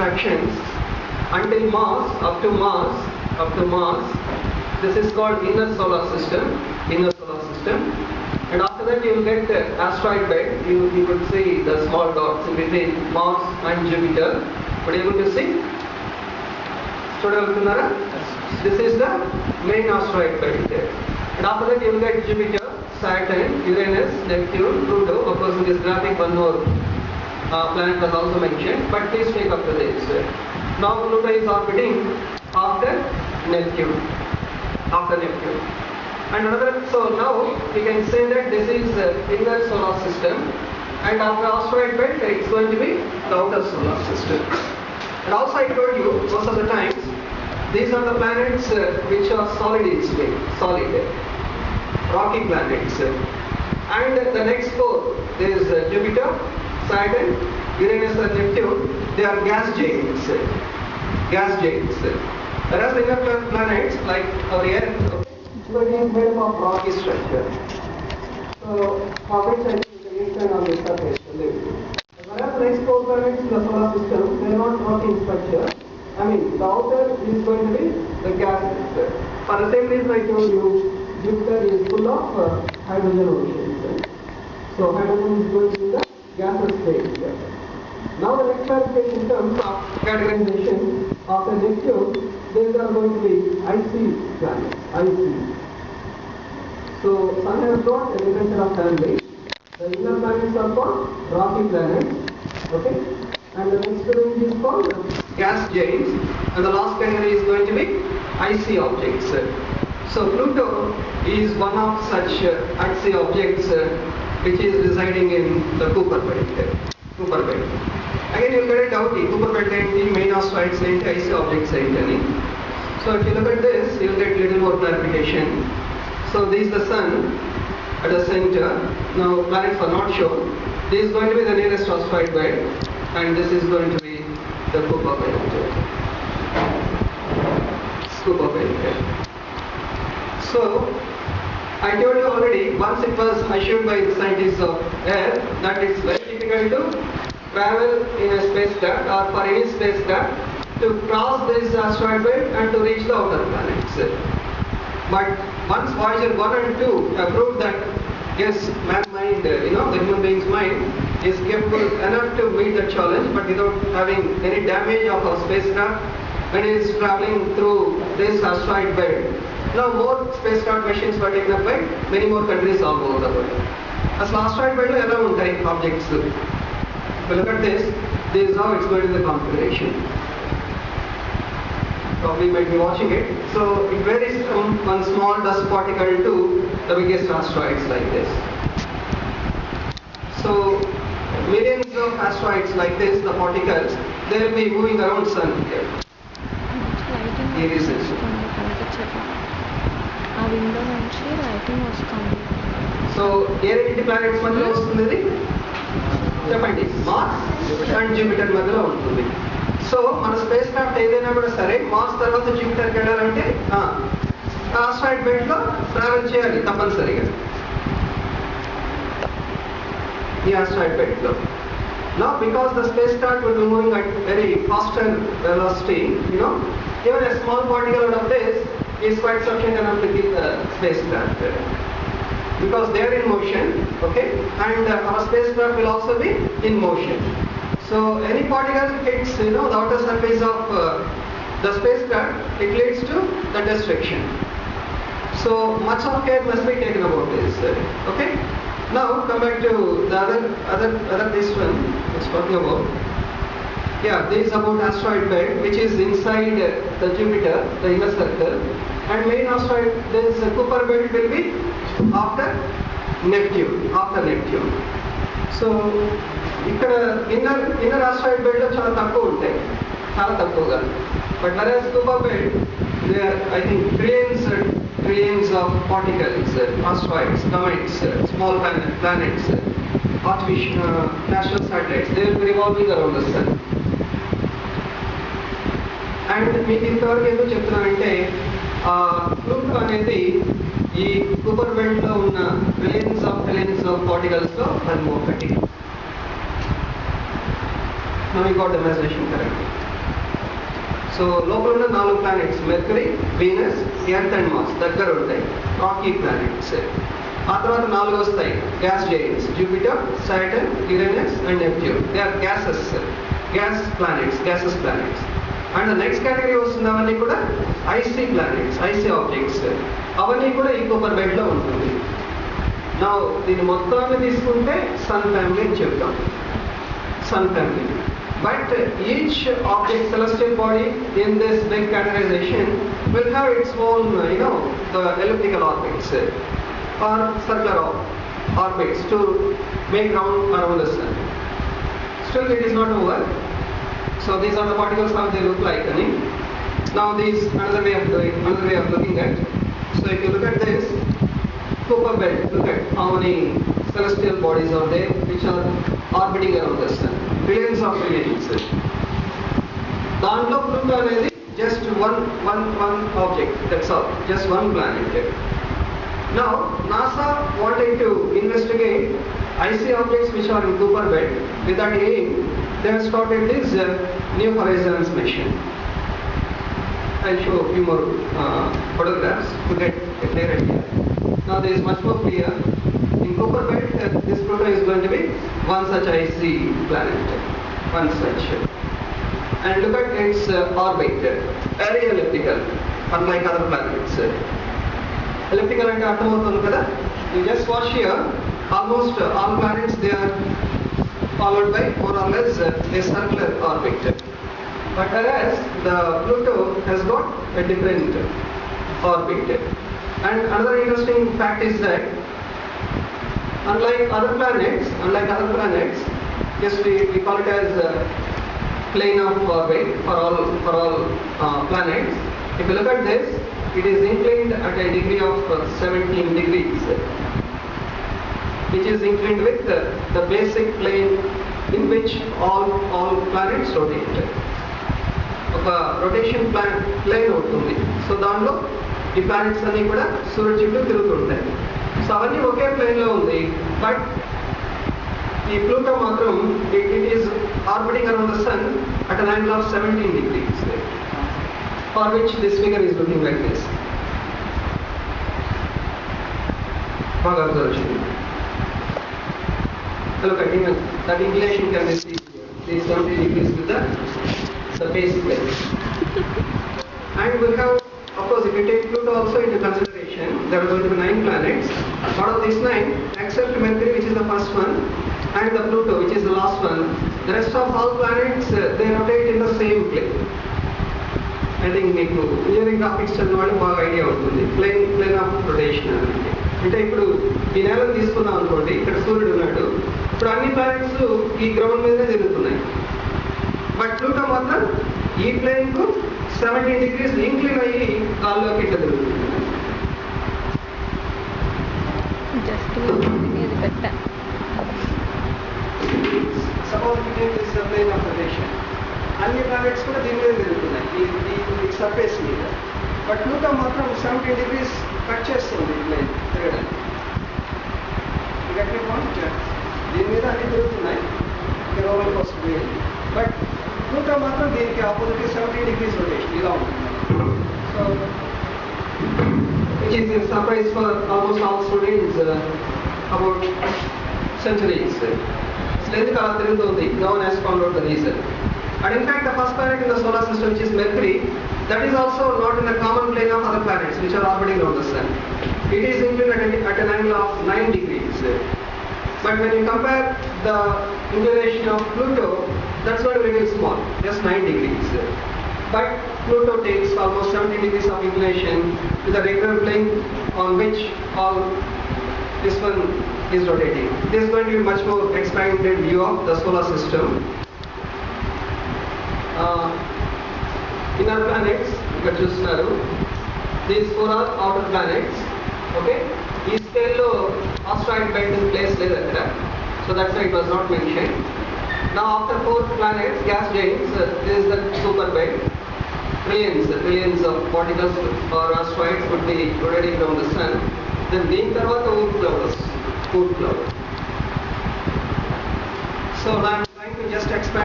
fractions until Mars, up to Mars. This is called inner solar system. And after that you will get the asteroid belt. You would see the small dots in between Mars and Jupiter. Would you able to see? This is the main asteroid belt there. And after that you will get Jupiter, Saturn, Uranus, Neptune, Pluto. Of course in this graphic one more planet was also mentioned, but please take up to this. Now Pluto is orbiting after Neptune. And so now we can say that this is the inner solar system, and after asteroid belt it's going to be the outer solar system. And also I told you most of the times these are the planets which are solid in space, rocky planets. And the next four, there is Jupiter, Saturn, Uranus and Neptune. They are gas giants. Whereas the inner planets like our Earth, so it is made of rocky structure. So orbits I think you can on the surface. Whereas the next four planets in the solar system, they are not rocky in structure. I mean, the outer is going to be the gas structure. For the same reason I told you, Jupiter is full of hydrogen oceans. So hydrogen is going to be the gaseous state. Now the next clarification in terms of categorization after Neptune, these are going to be icy planets. So Sun has got a definition of family. The inner planets are called rocky planets. Okay? And the next range is called gas giants. And the last category is going to be icy objects. So Pluto is one of such icy objects which is residing in the Kuiper belt. Again you will get a doubt, Kuiper belt and main asteroids and icy objects and so if you look at this, you will get little more clarification. So this is the Sun at the center. Now planets are not shown. This is going to be the nearest asteroid belt, and this is going to be the Kuiper belt. So I told you already, once it was assumed by the scientists of Earth that it's very difficult to travel in a spacecraft or for any spacecraft to cross this asteroid belt and to reach the outer planets. But once Voyager 1 and 2 have proved that yes, man mind, the human being's mind is capable enough to meet the challenge, but without having any damage of our spacecraft when it is traveling through this asteroid belt. Now more spacecraft machines were taken up by many more countries all over the world. As asteroid belt around type objects. If you look at this is how it's going to the configuration. Probably might be watching it. So it varies from one small dust particle to the biggest asteroids like this. So millions of asteroids like this, the particles, they will be moving around Sun here. So A planets మధ్యలో వస్తుంది చెప్పండి marks and Jupiter మధ్యలో ఉంటుంది. So మన space craft ఏదైనా కూడా సరే Mars తర్వాత జూపిటర్కి వెళ్ళాలంటే ఆస్ట్రాయిడ్ బెల్ట్ లో ట్రావెల్ చేయాలి తప్పనిసరిగా ఈ ఆస్ట్రాయిడ్ బెల్ట్ లో. Now because the spacecraft will be moving at very faster velocity, even a small particle out of this is quite sufficient enough to keep the spacecraft because they are in motion, okay, and our spacecraft will also be in motion. So any particle hits the outer surface of the spacecraft, it leads to the destruction. So much of care must be taken about this. Okay. Now come back to the other this one it's talking about. Yeah, this is about asteroid belt which is inside the Jupiter, the inner circle, and main asteroid this Kuiper belt will be after Neptune. So ఇక్కడ inner asteroid belt లో చాలా తక్కువగా but whereas Kuiper belt there are I think trillions of particles, asteroids, comets, small planets, artificial national satellites, they will be revolving around the sun. And మీకు ఇంతవరకు ఏదో చెప్తున్నానంటే Pluto అనేది ఈ Kuiper belt లో ఉన్న trillions of particles లో అది ఒకటి. Now we got the measuration correct. సో లోపల ఉన్న 4 planets Mercury, Venus, Earth and Mars దగ్గర ఉంటాయి, రాకీ ప్లానెట్స్. ఆ తర్వాత 4 వస్తాయి gas giants, Jupiter, Saturn, Uranus and Neptune. They are gases planets. And next category వస్తుంది అవన్నీ కూడా ఐసీ ప్లానెట్స్, ఐసీ ఆబ్జెక్ట్స్. అవన్నీ కూడా ఈ కూపర్ బెల్ట్ లో ఉంటుంది. నా దీన్ని మొత్తాన్ని తీసుకుంటే సన్ ఫ్యామిలీ అని చెప్తాం, sun family. But each object, celestial body in this big categorization will have its own, the elliptical orbits or circular orbits to make round around the sun. Still, it is not over. So these are the particles how they look like. Now these another way of looking at. So if you look at this Kuiper belt, look at how many celestial bodies are there which are orbiting around the sun. Billions of billions. దాంట్లో Pluto అనేది just one object, that's all, just one planet. Now NASA wanted to investigate IC objects which are in Kuiper belt. With that aim, they have started this New Horizons mission. I'll show a few more photographs to get a clear idea. Now there is much more clear. In Kuiper belt, this Pluto is going to be one such IC planet, one such. And look at its orbit, very elliptical, unlike other planets. Elliptical ante arthamautundi kada. You just watch here, almost all planets they are followed by more or less a circular orbit. But whereas the Pluto has got a different orbit. And another interesting fact is that unlike other planets, just we call it as plane of orbit for all planets. If you look at this, it is inclined at a degree of 17 degrees, which is inclined with the basic plane in which all planets rotate. ఒక rotation plane అవుతుంది. So దానిలో ఈ planets అన్ని కూడా సూర్యుడి చుట్టూ తిరుగుతుంటాయి. So అవన్నీ ఒకే ప్లేన్లో ఉంది. బట్ ఈ ప్లూటో మాత్రం it is orbiting around the sun at an angle of 17 degrees, for which this figure is looking like this. బాగా అబ్జర్వ్ చేయండి. Look at even that inclination can be seen here. This 70 degrees with the base plane. And we have, of course, if you take Pluto also into consideration, there are going to be 9 planets. Out of these 9, except Mercury, which is the first one, and the Pluto, which is the last one, the rest of all planets they rotate in the same plane. I think మీకు engineering graphics చదివిన వాళ్ళు బాగా idea ఉంటుంది. Plane of rotation అంటే ఇప్పుడు ఈ నేలను తీసుకున్నాం అనుకోండి, ఇక్కడ సూర్యుడు ఉన్నాడు, ఇప్పుడు అన్ని ప్లానెట్స్ ఈ గ్రౌండ్ మీదనే తిరుగుతున్నాయి. బట్ ప్లూటో మాత్రం ఈ ప్లేన్ కు 17 degrees ఇంక్లైన్ అయ్యి గాల్లోకి ఇట్లా తిరుగుతుంది. Suppose this the plane of rotation. అన్ని ప్లానెట్స్ కూడా దీని మీద తిరుగుతున్నాయి, ఈ సర్ఫేస్ మీద. బట్ ప్లూటో మాత్రం 17 degrees కట్ చేస్తుంది ప్లేన్ తిరగడానికి. దీని మీద అన్ని తిరుగుతున్నాయి, రోలర్ కోస్టర్ వేయాలి. బట్ ప్లూటో మాత్రం దీనికి ఆపోజిట్ 17 degrees రొటేషన్ ఇలా ఉంటుంది. So which is a surprise for almost all students about centuries. ఎందుకు అలా తిరుగుతుంది? No one has found out the reason. And in fact, the first planet in the solar system, which is Mercury, that is also not in the common plane of other planets which are orbiting around the sun. It is inclined at an angle of 9 degrees. But when you compare the inclination of Pluto, that's not very small, just 9 degrees. But Pluto takes almost 70 degrees of inclination with a regular plane on which all this one is rotating. This is going to be much more expanded view of the solar system. Inner planets, ఇక్కడ చూస్తున్నారు, these 4 are outer planets. Okay, ఈ స్కేల్లో asteroid belt place లేదు అక్కడ, so that's why it was not mentioned. Now after 4 planets, gas giants, this is the Kuiper belt. Trillions of particles or asteroids would be rotating around the sun. Then దీని తర్వాత Oort cloud. So now I'm trying to just expand